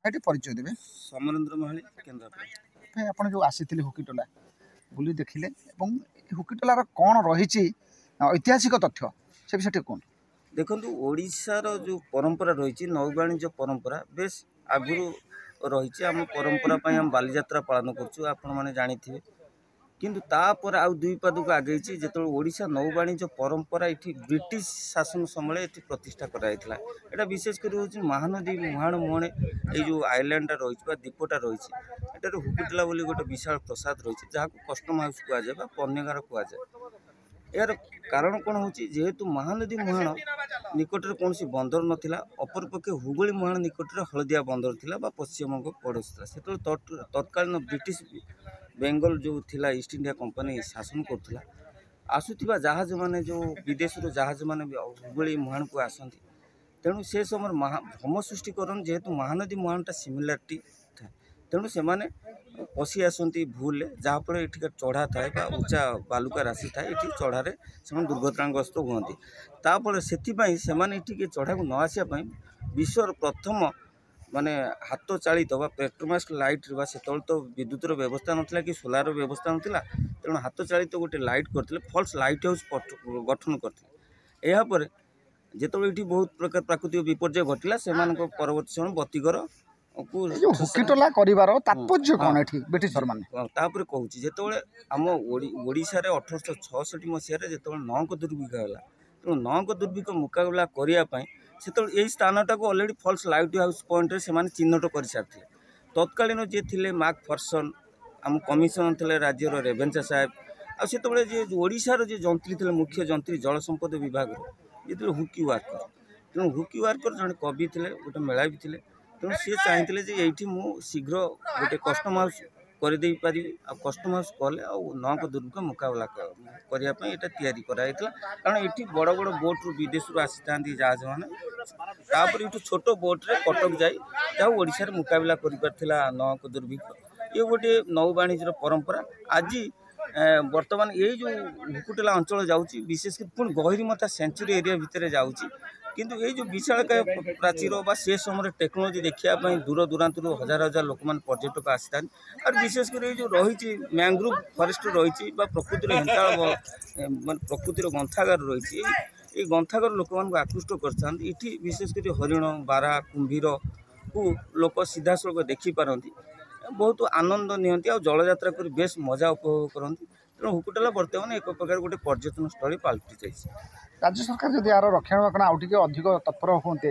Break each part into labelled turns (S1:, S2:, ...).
S1: ଏଠି ପରିଚୟ ଦେବେ।
S2: ସମରେନ୍ଦ୍ର ମହାଳି କେନ୍ଦ୍ରାପଡ଼ା।
S1: ଭାଇ ଆପଣ ଯେଉଁ ଆସିଥିଲେ ହୁକିଟୋଲା ବୁଲି ଦେଖିଲେ ଏବଂ ହୁକିଟୋଲାର କ'ଣ ରହିଛି ଐତିହାସିକ ତଥ୍ୟ ସେ ବିଷୟ ଟିକେ କୁହନ୍ତୁ।
S2: ଦେଖନ୍ତୁ ଓଡ଼ିଶାର ଯେଉଁ ପରମ୍ପରା ରହିଛି ନୌବାଣିଜ୍ୟ ପରମ୍ପରା ବେଶ ଆଗରୁ ରହିଛି। ଆମ ପରମ୍ପରା ପାଇଁ ଆମେ ବାଲିଯାତ୍ରା ପାଳନ କରୁଛୁ ଆପଣମାନେ ଜାଣିଥିବେ। କିନ୍ତୁ ତାପରେ ଆଉ ଦୁଇ ପାଦକୁ ଆଗେଇଛି ଯେତେବେଳେ ଓଡ଼ିଶା ନୌବାଣିଜ୍ୟ ପରମ୍ପରା ଏଠି ବ୍ରିଟିଶ ଶାସନ ସମୟରେ ଏଠି ପ୍ରତିଷ୍ଠା କରାଯାଇଥିଲା। ଏଇଟା ବିଶେଷ କରି ହେଉଛି ମହାନଦୀ ମୁହାଣ ମୁହଁରେ ଏଇ ଯେଉଁ ଆଇଲ୍ୟାଣ୍ଡଟା ରହିଛି ବା ଦ୍ୱୀପଟା ରହିଛି ଏଠାରେ ହୁକିଟୋଲା ବୋଲି ଗୋଟେ ବିଶାଳ ପ୍ରସାଦ ରହିଛି ଯାହାକୁ କଷ୍ଟମ ହାଉସ୍ କୁହାଯାଏ ବା ପଣ୍ୟଗାର କୁହାଯାଏ। ଏହାର କାରଣ କ'ଣ ହେଉଛି ଯେହେତୁ ମହାନଦୀ ମୁହାଣ ନିକଟରେ କୌଣସି ବନ୍ଦର ନଥିଲା, ଅପରପକ୍ଷେ ହୁଗୁଳି ମୁହାଣ ନିକଟରେ ହଳଦିଆ ବନ୍ଦର ଥିଲା ବା ପଶ୍ଚିମବଙ୍ଗ ପଡ଼ୋଶୀ ଥିଲା। ସେତେବେଳେ ତତ୍କାଳୀନ ବ୍ରିଟିଶ ବେଙ୍ଗଲ ଯେଉଁ ଥିଲା ଇଷ୍ଟ ଇଣ୍ଡିଆ କମ୍ପାନୀ ଶାସନ କରୁଥିଲା। ଆସୁଥିବା ଜାହାଜମାନେ ଯେଉଁ ବିଦେଶରୁ ଜାହାଜମାନେ ହୁଗୁଳି ମୁହାଣକୁ ଆସନ୍ତି, ତେଣୁ ସେ ସମୟରେ ଭ୍ରମ ସୃଷ୍ଟି କରନ୍ତି ଯେହେତୁ ମହାନଦୀ ମୁହାଣଟା ସିମିଲାରିଟି ଥାଏ। ତେଣୁ ସେମାନେ ପଶି ଆସନ୍ତି ଭୁଲରେ, ଯାହାଫଳରେ ଏଠିକାର ଚଢ଼ା ଥାଏ ବା ଉଚ୍ଚା ବାଲୁକା ରାଶି ଥାଏ। ଏଠି ଚଢ଼ାରେ ସେମାନେ ଦୁର୍ଘଟଣାଗ୍ରସ୍ତ ହୁଅନ୍ତି। ତାପରେ ସେଥିପାଇଁ ସେମାନେ ଏଠିକି ଚଢ଼ାକୁ ନ ଆସିବା ପାଇଁ ବିଶ୍ୱର ପ୍ରଥମ ମାନେ ହାତ ଚାଳିତ ବା ପେଟ୍ରୋମାସ୍ ଲାଇଟ୍ ବା ସେତେବେଳେ ତ ବିଦ୍ୟୁତର ବ୍ୟବସ୍ଥା ନଥିଲା କି ସୋଲାର ବ୍ୟବସ୍ଥା ନଥିଲା, ତେଣୁ ହାତ ଚାଳିତ ଗୋଟେ ଲାଇଟ୍ କରିଥିଲେ, ଫଲ୍ସ ଲାଇଟ୍ ହାଉସ୍ ଗଠନ କରିଥିଲେ। ଏହାପରେ ଯେତେବେଳେ ଏଠି ବହୁତ ପ୍ରକାର ପ୍ରାକୃତିକ ବିପର୍ଯ୍ୟୟ ଘଟିଲା ସେମାନଙ୍କ ପରବର୍ତ୍ତୀ ସମୟ ବତିଘର
S1: ହୁକିଟୋଲା କରିବାର ତାତ୍ପର୍ଯ୍ୟ କ'ଣ ଏଠି ବ୍ରିଟିଶର ମାନେ।
S2: ତାପରେ କହୁଛି ଯେତେବେଳେ ଆମ ଓଡ଼ିଶାରେ 1866 ମସିହାରେ ଯେତେବେଳେ ନଅଙ୍କ ଦୁର୍ଭିକ୍ଷ ହେଲା, ତେଣୁ ନଅଙ୍କ ଦୁର୍ଭିକ୍ଷ ମୁକାବିଲା କରିବା ପାଇଁ ସେତେବେଳେ ଏଇ ସ୍ଥାନଟାକୁ ଅଲରେଡ଼ି ଫଲ୍ସ ଲାଇଟ୍ ହାଉସ୍ ପଏଣ୍ଟରେ ସେମାନେ ଚିହ୍ନଟ କରିସାରିଥିଲେ। ତତ୍କାଳୀନ ଯିଏ ଥିଲେ ମାର୍କ ଫର୍ସନ୍, ଆମ କମିଶନର ଥିଲେ ରାଜ୍ୟର ରେଭେନ୍ସା ସାହେବ, ଆଉ ସେତେବେଳେ ଯିଏ ଓଡ଼ିଶାର ଯିଏ ଯନ୍ତ୍ରୀ ଥିଲେ ମୁଖ୍ୟ ଯନ୍ତ୍ରୀ ଜଳ ସମ୍ପଦ ବିଭାଗର ଯିଏ ଥିଲେ ହୁକି ୱାର୍କର। ତେଣୁ ହୁକି ୱାର୍କର ଜଣେ କବି ଥିଲେ, ଗୋଟେ ମେଳାବୀ ଥିଲେ। ତେଣୁ ସିଏ ଚାହିଁଥିଲେ ଯେ ଏଇଠି ମୁଁ ଶୀଘ୍ର ଗୋଟେ କଷ୍ଟମ ହାଉସ୍ କରିଦେଇ ପାରିବି, ଆଉ କଷ୍ଟମ ହାଉସ୍ କଲେ ଆଉ ନଅଙ୍କ ଦୁର୍ଭିକ୍ଷ ମୁକାବିଲା କରିବା ପାଇଁ ଏଇଟା ତିଆରି କରାଯାଇଥିଲା। କାରଣ ଏଠି ବଡ଼ ବଡ଼ ବୋଟ୍ରୁ ବିଦେଶରୁ ଆସିଥାନ୍ତି ଜାହାଜମାନେ, ତାପରେ ଏଠୁ ଛୋଟ ବୋଟ୍ରେ କଟକ ଯାଇ ଯାହା ଓଡ଼ିଶାରେ ମୁକାବିଲା କରିପାରିଥିଲା ନଅଙ୍କ ଦୁର୍ଭିକ୍ଷ। ଇଏ ଗୋଟିଏ ନୌବାଣିଜ୍ୟର ପରମ୍ପରା। ଆଜି ବର୍ତ୍ତମାନ ଏଇ ଯେଉଁ ହୁକିଟୋଲା ଅଞ୍ଚଳ ଯାଉଛି ବିଶେଷ କରି ପୁଣି ଗହିରୀମଥା ସେଞ୍ଚୁରୀ ଏରିଆ ଭିତରେ ଯାଉଛି। କିନ୍ତୁ ଏଇ ଯେଉଁ ବିଶାଳକାୟ ପ୍ରାଚୀର ବା ସେ ସମୟରେ ଟେକ୍ନୋଲୋଜି ଦେଖିବା ପାଇଁ ଦୂର ଦୂରାନ୍ତରୁ ହଜାର ହଜାର ଲୋକମାନେ ପର୍ଯ୍ୟଟକ ଆସିଥାନ୍ତି। ଆଉ ବିଶେଷ କରି ଏଇ ଯେଉଁ ରହିଛି ମ୍ୟାଙ୍ଗ୍ରୋଭ୍ ଫରେଷ୍ଟ ରହିଛି ବା ପ୍ରକୃତିର ହେନ୍ତାଳ ମାନେ ପ୍ରକୃତିର ଗ୍ରନ୍ଥାଗାର ରହିଛି, ଏଇ ଗ୍ରନ୍ଥାଗାର ଲୋକମାନଙ୍କୁ ଆକୃଷ୍ଟ କରିଥାନ୍ତି। ଏଠି ବିଶେଷ କରି ହରିଣ, ବାରହା, କୁମ୍ଭୀରକୁ ଲୋକ ସିଧାସଳଖ ଦେଖିପାରନ୍ତି, ବହୁତ ଆନନ୍ଦ ନିଅନ୍ତି ଆଉ ଜଳଯାତ୍ରା କରି ବେଶ ମଜା ଉପଭୋଗ କରନ୍ତି। ତେଣୁ ହୁକିଟୋଲା ବର୍ତ୍ତମାନ ଏକ ପ୍ରକାର ଗୋଟେ ପର୍ଯ୍ୟଟନ ସ୍ଥଳୀ ପାଲଟି ଯାଇଛି।
S1: ରାଜ୍ୟ ସରକାର ଯଦି ଏହାର ରକ୍ଷଣାବେକ୍ଷଣ ଆଉ ଟିକେ ଅଧିକ ତତ୍ପର ହୁଅନ୍ତେ,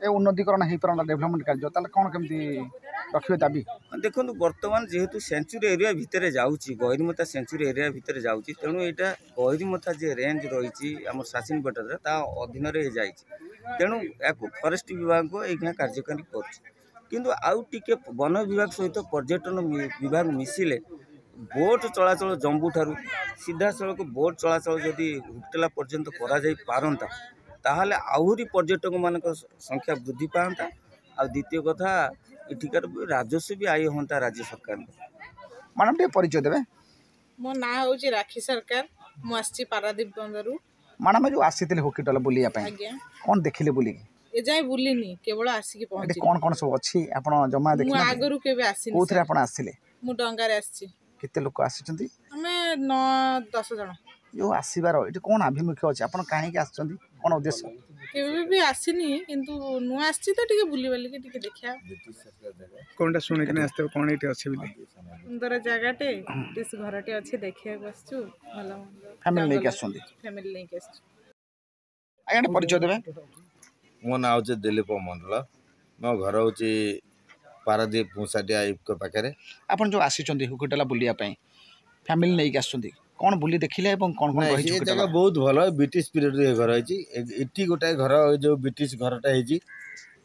S1: ଏ ଉନ୍ନତିକରଣ ହେଇପାରନ୍ତା ଡେଭଲପମେଣ୍ଟ କାର୍ଯ୍ୟ, ତାହେଲେ କ'ଣ କେମିତି ରଖିବେ ଦାବି?
S2: ଦେଖନ୍ତୁ ବର୍ତ୍ତମାନ ଯେହେତୁ ସେଞ୍ଚୁରୀ ଏରିଆ ଭିତରେ ଯାଉଛି, ଗହିରୀମଥା ସେଞ୍ଚୁରୀ ଏରିଆ ଭିତରେ ଯାଉଛି, ତେଣୁ ଏଇଟା ଗହିରୀମଥା ଯେ ରେଞ୍ଜ ରହିଛି ଆମର ସାସିନପେଟରେ ତା ଅଧୀନରେ ଯାଇଛି। ତେଣୁ ଏହାକୁ ଫରେଷ୍ଟ ବିଭାଗ ଏଇଖିଣା କାର୍ଯ୍ୟକାରୀ କରୁଛି। କିନ୍ତୁ ଆଉ ଟିକେ ବନ ବିଭାଗ ସହିତ ପର୍ଯ୍ୟଟନ ବିଭାଗ ମିଶିଲେ ବୋଟ୍ ଚଳାଚଳ ଜମ୍ବୁଠାରୁ ସିଧାସଳଖ ବୋଟ୍ ଚଳାଚଳ ଯଦି ହୁକିଟୋଲା ପର୍ଯ୍ୟନ୍ତ କରାଯାଇ ପାରନ୍ତା, ତାହେଲେ ଆହୁରି ପର୍ଯ୍ୟଟକମାନଙ୍କ ସଂଖ୍ୟା ବୃଦ୍ଧି ପାଆନ୍ତା। ଆଉ ଦ୍ୱିତୀୟ କଥା ଏଠିକାର ରାଜସ୍ୱ ବି ଆୟ ହୁଅନ୍ତା ରାଜ୍ୟ ସରକାରଙ୍କ।
S1: ମ୍ୟାଡ଼ାମ୍ ଟିକେ ପରିଚୟ ଦେବେ।
S3: ମୋ ନାଁ ହେଉଛି ରାକ୍ଷୀ ସରକାର, ମୁଁ ଆସିଛି ପାରାଦୀପ ବନ୍ଦରରୁ।
S1: ମ୍ୟାଡ଼ାମ୍ ଯେଉଁ ଆସିଥିଲେ ହୁକିଟୋଲା ବୁଲିବା ପାଇଁ,
S3: ଆଜ୍ଞା,
S1: କ'ଣ ଦେଖିଲେ ବୁଲିକି?
S3: ଏ ଯାଏଁ ବୁଲିନି, କେବଳ ଆସିକି
S1: ଏଠି
S3: ପହଞ୍ଚିଲି।
S1: କ'ଣ କ'ଣ ସବୁ ଅଛି ଆପଣ ଜମା
S3: ମୁଁ
S1: ଦେଖିନାହାନ୍ତି?
S3: ଆଗରୁ କେବେ ଆସିନି।
S1: କୋଉଥିରେ ଆପଣ ଆସିଥିଲେ?
S3: ମୁଁ ଡଙ୍ଗାରେ ଆସିଛି।
S1: କେତେ ଲୋକ ଆସିଛନ୍ତି?
S3: ଆମେ 9-10 ଜଣ।
S1: ଯେଉଁ ଆସିବାର ଏଠି କ'ଣ ଆଭିମୁଖ୍ୟ ଅଛି, ଆପଣ କାହିଁକି ଆସିଛନ୍ତି, କ'ଣ ଉଦ୍ଦେଶ୍ୟ?
S3: କେବେ ବି ଆସିନି, କିନ୍ତୁ ନୂଆ ଆସିଛି ତ ଟିକେ ବୁଲିବାଲିକି ଟିକେ ଦେଖିବା।
S4: କ'ଣଟା ଶୁଣିକିନା ଆସିଥିବ କ'ଣ ଏଇଠି ଅଛି ବୋଲି?
S3: ସୁନ୍ଦର ଜାଗାଟେ, ବ୍ରିଟିଶ ଘରଟେ ଅଛି, ଦେଖିବାକୁ ଆସିଛୁ। ଭଲ
S1: ଫ୍ୟାମିଲି ନେଇକି ଆସୁଛନ୍ତି?
S3: ଫ୍ୟାମିଲି ନେଇକି ଆସିଛୁ।
S1: ଆଜ୍ଞା ପରିଚୟ ଦେବେ।
S5: ମୋ ନାଁ ହେଉଛି ଦିଲ୍ଲୀପ ମଣ୍ଡଳ, ମୋ ଘର ହେଉଛି ପାରାଦୀପ ମୁସାଟିଆ ଆଇପ୍କ ପାଖରେ।
S1: ଆପଣ ଯେଉଁ ଆସିଛନ୍ତି ହୁକିଟୋଲା ବୁଲିବା ପାଇଁ ଫ୍ୟାମିଲି ନେଇକି ଆସୁଛନ୍ତି, କ'ଣ ବୁଲି ଦେଖିଲେ ଏବଂ କ'ଣ କ'ଣ ରହିଛି?
S5: ଏ ଜାଗା ବହୁତ ଭଲ, ବ୍ରିଟିଶ ପିରିୟଡ଼ରେ ଏ ଘର ହେଇଛି। ଏଠି ଗୋଟାଏ ଘର ଯେଉଁ ବ୍ରିଟିଶ ଘରଟା ହେଇଛି,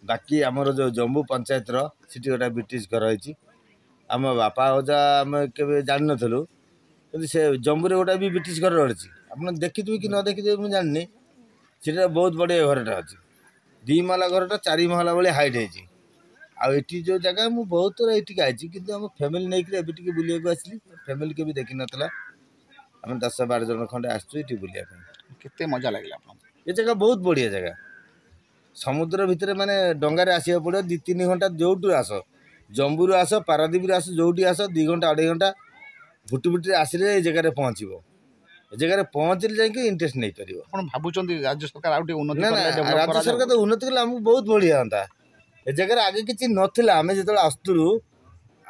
S5: ବାକି ଆମର ଯେଉଁ ଜମ୍ମୁ ପଞ୍ଚାୟତର ସେଠି ଗୋଟେ ବ୍ରିଟିଶ ଘର ହେଇଛି। ଆମ ବାପା ଅଜା ଆମେ କେବେ ଜାଣିନଥିଲୁ, କିନ୍ତୁ ସେ ଜମ୍ମୁରେ ଗୋଟେ ବି ବ୍ରିଟିଶ ଘର ରହିଛି। ଆପଣ ଦେଖିଥିବେ କି ନ ଦେଖିଥିବେ ମୁଁ ଜାଣିନି, ସେଟା ବହୁତ ବଢ଼ିଆ ଘରଟା ଅଛି। 2 ମହଲା ଘରଟା 4 ମହଲା ଭଳି ହାଇଟ୍ ହେଇଛି। ଆଉ ଏଠି ଯେଉଁ ଜାଗା ମୁଁ ବହୁତ ଥର ଏଠିକି ଆସିଛି, କିନ୍ତୁ ଆମ ଫ୍ୟାମିଲି ନେଇକରି ଏବେ ଟିକେ ବୁଲିବାକୁ ଆସିଲି। ଫ୍ୟାମିଲି କେବେ ଦେଖିନଥିଲା, ଆମେ 10-12 ଜଣ ଖଣ୍ଡେ ଆସିଛୁ ଏଠି ବୁଲିବା ପାଇଁ।
S1: କେତେ ମଜା ଲାଗିଲା ଆପଣଙ୍କୁ?
S5: ଏ ଜାଗା ବହୁତ ବଢ଼ିଆ ଜାଗା, ସମୁଦ୍ର ଭିତରେ ମାନେ ଡଙ୍ଗାରେ ଆସିବାକୁ ପଡ଼ିବ 2-3 ଘଣ୍ଟା ଯୋଉଠୁ ଆସ ଜମ୍ବୁରୁ ଆସ ପାରାଦ୍ୱୀପରୁ ଆସ ଯୋଉଠି ଆସ 2 ଘଣ୍ଟା 2.5 ଘଣ୍ଟା ଭୁଟିରେ ଆସିଲେ ଏ ଜାଗାରେ ପହଞ୍ଚିବ ଏ ଜାଗାରେ ପହଞ୍ଚିଲେ ଯାଇକି ଇଣ୍ଟରେଷ୍ଟ ନେଇପାରିବ।
S1: ଆପଣ ଭାବୁଛନ୍ତି ରାଜ୍ୟ ସରକାର ଆଉ ଟିକେ ଉନ୍ନତି
S5: ନା ନା
S1: କଲେ develop
S5: ରାଜ୍ୟ
S1: କରାଯାଉ?
S5: ସରକାର ତ ଉନ୍ନତି କଲେ ଆମକୁ ବହୁତ ବଢ଼ିଆ ହୁଅନ୍ତା। ଏ ଜାଗାରେ ଆଗେ କିଛି ନଥିଲା ଆମେ ଯେତେବେଳେ ଆସୁଥିଲୁ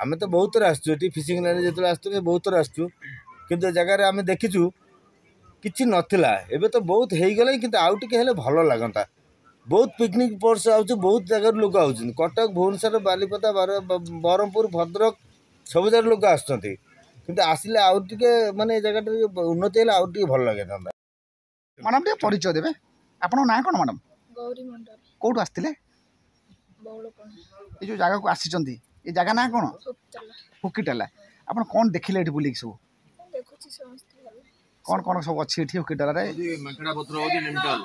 S5: ଆମେ ତ ବହୁତ ଥର ଆସିଛୁ ଏଠି ଫିସିଂ ଲାଇନ୍ ଯେତେବେଳେ ଆସିଥିଲୁ ବହୁତ ଥର ଆସିଛୁ କିନ୍ତୁ ଏ ଜାଗାରେ ଆମେ ଦେଖିଛୁ କିଛି ନଥିଲା ଏବେ ତ ବହୁତ ହେଇଗଲାଣି କିନ୍ତୁ ଆଉ ଟିକେ ହେଲେ ଭଲ ଲାଗନ୍ତା। ବହୁତ ପିକନିକ୍ ସ୍ପଟ୍ସ ଆସୁଛି ବହୁତ ଜାଗାରୁ ଲୋକ ଆସୁଛନ୍ତି କଟକ ଭୁବନେଶ୍ୱର ବାଲିପଦା ବ୍ରହ୍ମପୁର ଭଦ୍ରକ ସବୁ ଜାଗାରୁ ଲୋକ ଆସୁଛନ୍ତି କିନ୍ତୁ ଆସିଲେ ଆଉ ଟିକେ ମାନେ ଏ ଜାଗାଟା ଉନ୍ନତି ହେଲେ ଆଉ ଟିକେ ଭଲ ଲାଗିଥାନ୍ତା।
S1: ମ୍ୟାଡ଼ାମ୍ ଟିକେ ପରିଚୟ ଦେବେ ଆପଣଙ୍କ ନାଁ କ'ଣ ମ୍ୟାଡ଼ାମ୍?
S6: ଗୌରୀ ମଣ୍ଡଳ
S1: କେଉଁଠୁ ଆସିଥିଲେ?
S6: ବଉଳକଣା
S1: ଏ ଯେଉଁ ଜାଗାକୁ ଆସିଛନ୍ତି ଏ ଜାଗା ନାଁ କ'ଣ?
S6: ଫୁକତଲା
S1: ହୁକିଟାଲା। ଆପଣ କ'ଣ ଦେଖିଲେ ଏଠି ବୁଲିକି ସବୁ
S6: ଦେଖୁଛି ସମସ୍ତେ ଭଲ
S1: କ'ଣ ସବୁ ଅଛି ଏଠି ହୁକିଟାଲାରେ?
S5: ମାଙ୍କଡ଼ା ପତ୍ର ହେଉଛି ନିମଟାଲ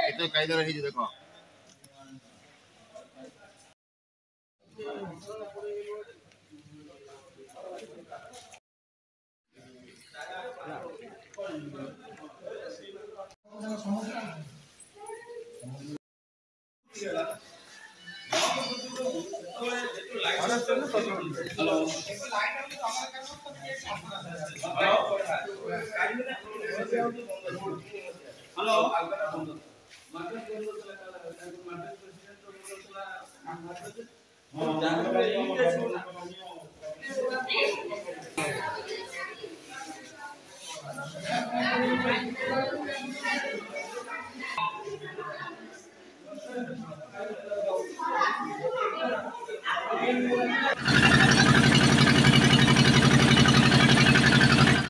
S5: କେତେ କାଇଦାରେ ହେଇଛି ଦେଖ।